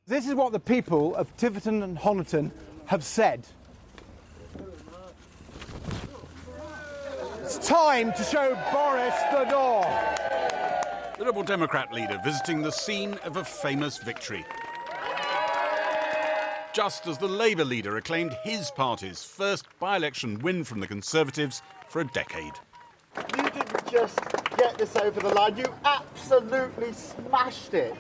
This is what the people of Tiverton and Honiton have said. It's time to show Boris the door. The Liberal Democrat leader visiting the scene of a famous victory. Just as the Labour leader acclaimed his party's first by-election win from the Conservatives for a decade. You didn't just get this over the line, you absolutely smashed it.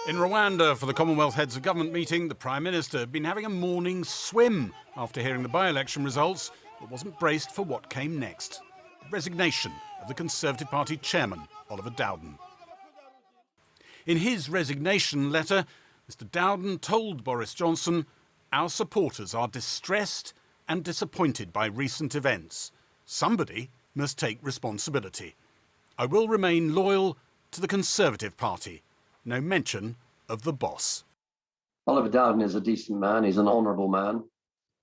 In Rwanda, for the Commonwealth Heads of Government meeting, the Prime Minister had been having a morning swim after hearing the by-election results, but wasn't braced for what came next. Resignation of the Conservative Party chairman, Oliver Dowden. In his resignation letter, Mr Dowden told Boris Johnson, "Our supporters are distressed and disappointed by recent events. Somebody must take responsibility. I will remain loyal to the Conservative Party. No mention of the boss." Oliver Dowden is a decent man, he's an honourable man,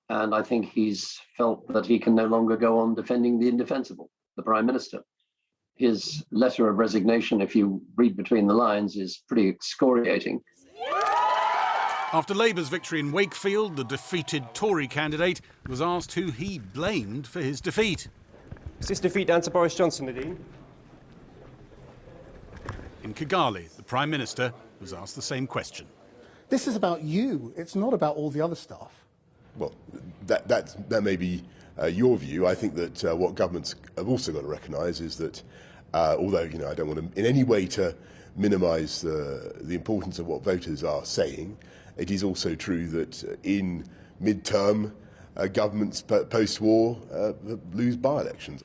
and I think he's felt that he can no longer go on defending the indefensible, the Prime Minister. His letter of resignation, if you read between the lines, is pretty excoriating. After Labour's victory in Wakefield, the defeated Tory candidate was asked who he blamed for his defeat. Is this defeat down to Boris Johnson, Nadine? In Kigali, the Prime Minister was asked the same question. This is about you. It's not about all the other stuff. Well, that may be your view. I think that what governments have also got to recognise is that, although I don't want to in any way to minimise the importance of what voters are saying, it is also true that in mid-term governments post-war lose by-elections.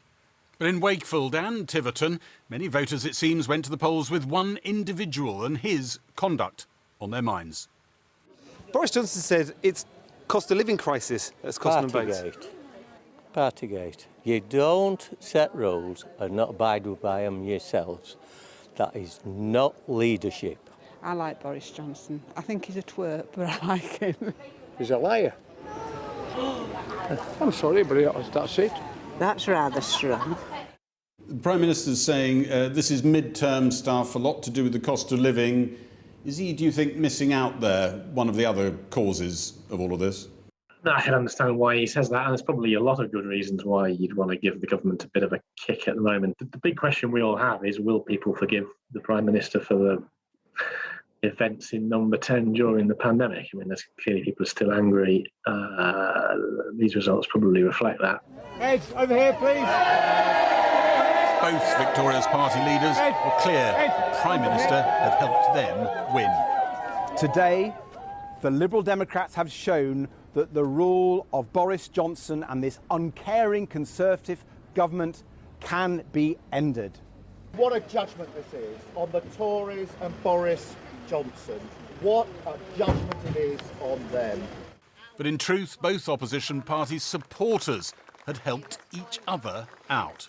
But in Wakefield and Tiverton, many voters, it seems, went to the polls with one individual and his conduct on their minds. Boris Johnson said it's cost of living crisis that's costing them votes. Partygate. You don't set rules and not abide by them yourselves. That is not leadership. I like Boris Johnson. I think he's a twerp, but I like him. He's a liar. I'm sorry, but that's it. That's rather strong. The Prime Minister's saying this is mid-term stuff, a lot to do with the cost of living. Is he, do you think, missing out there, one of the other causes of all of this? I can understand why he says that, and there's probably a lot of good reasons why you'd want to give the government a bit of a kick at the moment. The big question we all have is, will people forgive the Prime Minister for the events in Number 10 during the pandemic? I mean, there's clearly people are still angry. These results probably reflect that. Ed, over here, please. Both Victoria's party leaders were clear the Prime Minister had helped them win. Today, the Liberal Democrats have shown that the rule of Boris Johnson and this uncaring Conservative government can be ended. What a judgment this is on the Tories and Boris Johnson. What a judgment it is on them. But in truth, both opposition parties' supporters had helped each other out.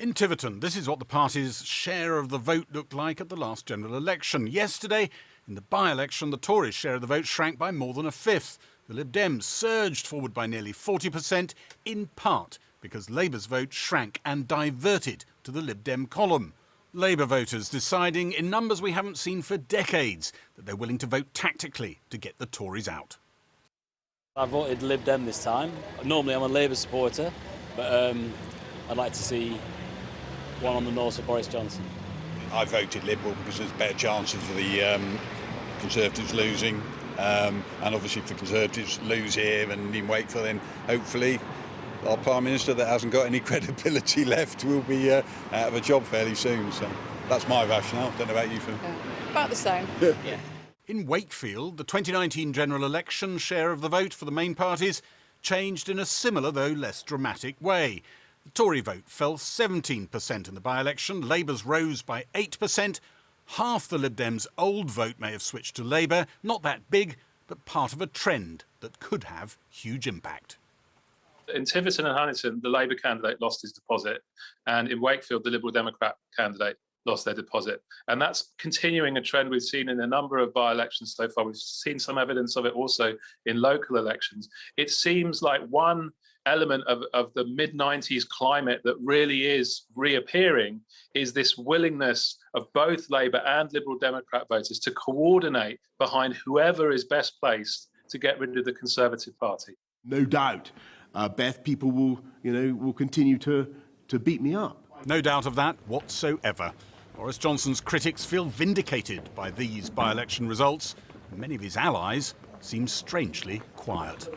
In Tiverton, this is what the party's share of the vote looked like at the last general election. Yesterday, in the by-election, the Tories' share of the vote shrank by more than a fifth. The Lib Dems surged forward by nearly 40%, in part because Labour's vote shrank and diverted to the Lib Dem column. Labour voters deciding, in numbers we haven't seen for decades, that they're willing to vote tactically to get the Tories out. I voted Lib Dem this time. Normally I'm a Labour supporter, but I'd like to see one on the nose for Boris Johnson. I voted Liberal because there's better chances of the Conservatives losing, and obviously if the Conservatives lose here and in Wakefield, then hopefully our Prime Minister that hasn't got any credibility left will be out of a job fairly soon. So that's my rationale. Don't know about you, Phil. About the same. Yeah. In Wakefield, the 2019 general election share of the vote for the main parties changed in a similar, though less dramatic, way. The Tory vote fell 17% in the by-election, Labour's rose by 8%. Half the Lib Dems' old vote may have switched to Labour, not that big, but part of a trend that could have huge impact. In Tiverton and Honiton, the Labour candidate lost his deposit, and in Wakefield, the Liberal Democrat candidate lost their deposit. And that's continuing a trend we've seen in a number of by-elections so far. We've seen some evidence of it also in local elections. It seems like one element of the mid-90s climate that really is reappearing is this willingness of both Labour and Liberal Democrat voters to coordinate behind whoever is best placed to get rid of the Conservative Party. No doubt, Beth, people will continue to beat me up. No doubt of that whatsoever. Boris Johnson's critics feel vindicated by these by-election results. Many of his allies seem strangely quiet.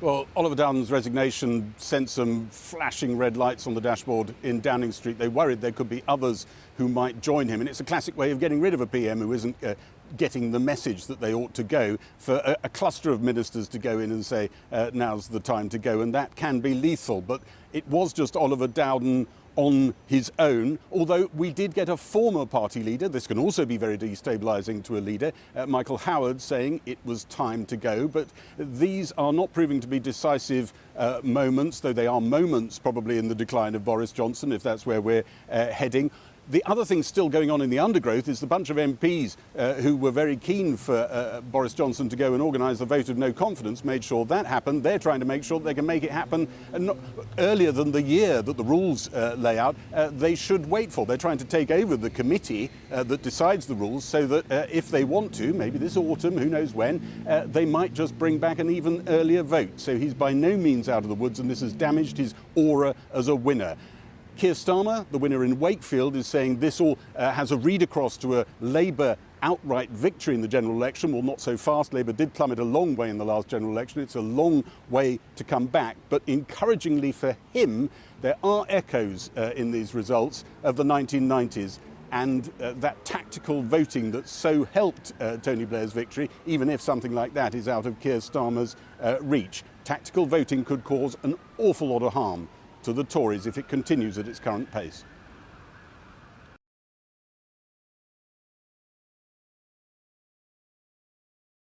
Well, Oliver Dowden's resignation sent some flashing red lights on the dashboard in Downing Street. They worried there could be others who might join him. And it's a classic way of getting rid of a PM who isn't getting the message that they ought to go, for a cluster of ministers to go in and say, now's the time to go. And that can be lethal. But it was just Oliver Dowden on his own, although we did get a former party leader. This can also be very destabilising to a leader, Michael Howard, saying it was time to go. But these are not proving to be decisive moments, though they are moments probably in the decline of Boris Johnson, if that's where we're heading. The other thing still going on in the undergrowth is the bunch of MPs who were very keen for Boris Johnson to go and organise the vote of no confidence, made sure that happened. They're trying to make sure that they can make it happen earlier than the year that the rules lay out. They should wait for. They're trying to take over the committee that decides the rules, so that if they want to, maybe this autumn, who knows when, they might just bring back an even earlier vote. So he's by no means out of the woods, and this has damaged his aura as a winner. Keir Starmer, the winner in Wakefield, is saying this all has a read across to a Labour outright victory in the general election. Well, not so fast. Labour did plummet a long way in the last general election. It's a long way to come back. But encouragingly for him, there are echoes in these results of the 1990s. And that tactical voting that so helped Tony Blair's victory, even if something like that is out of Keir Starmer's reach. Tactical voting could cause an awful lot of harm to the Tories if it continues at its current pace.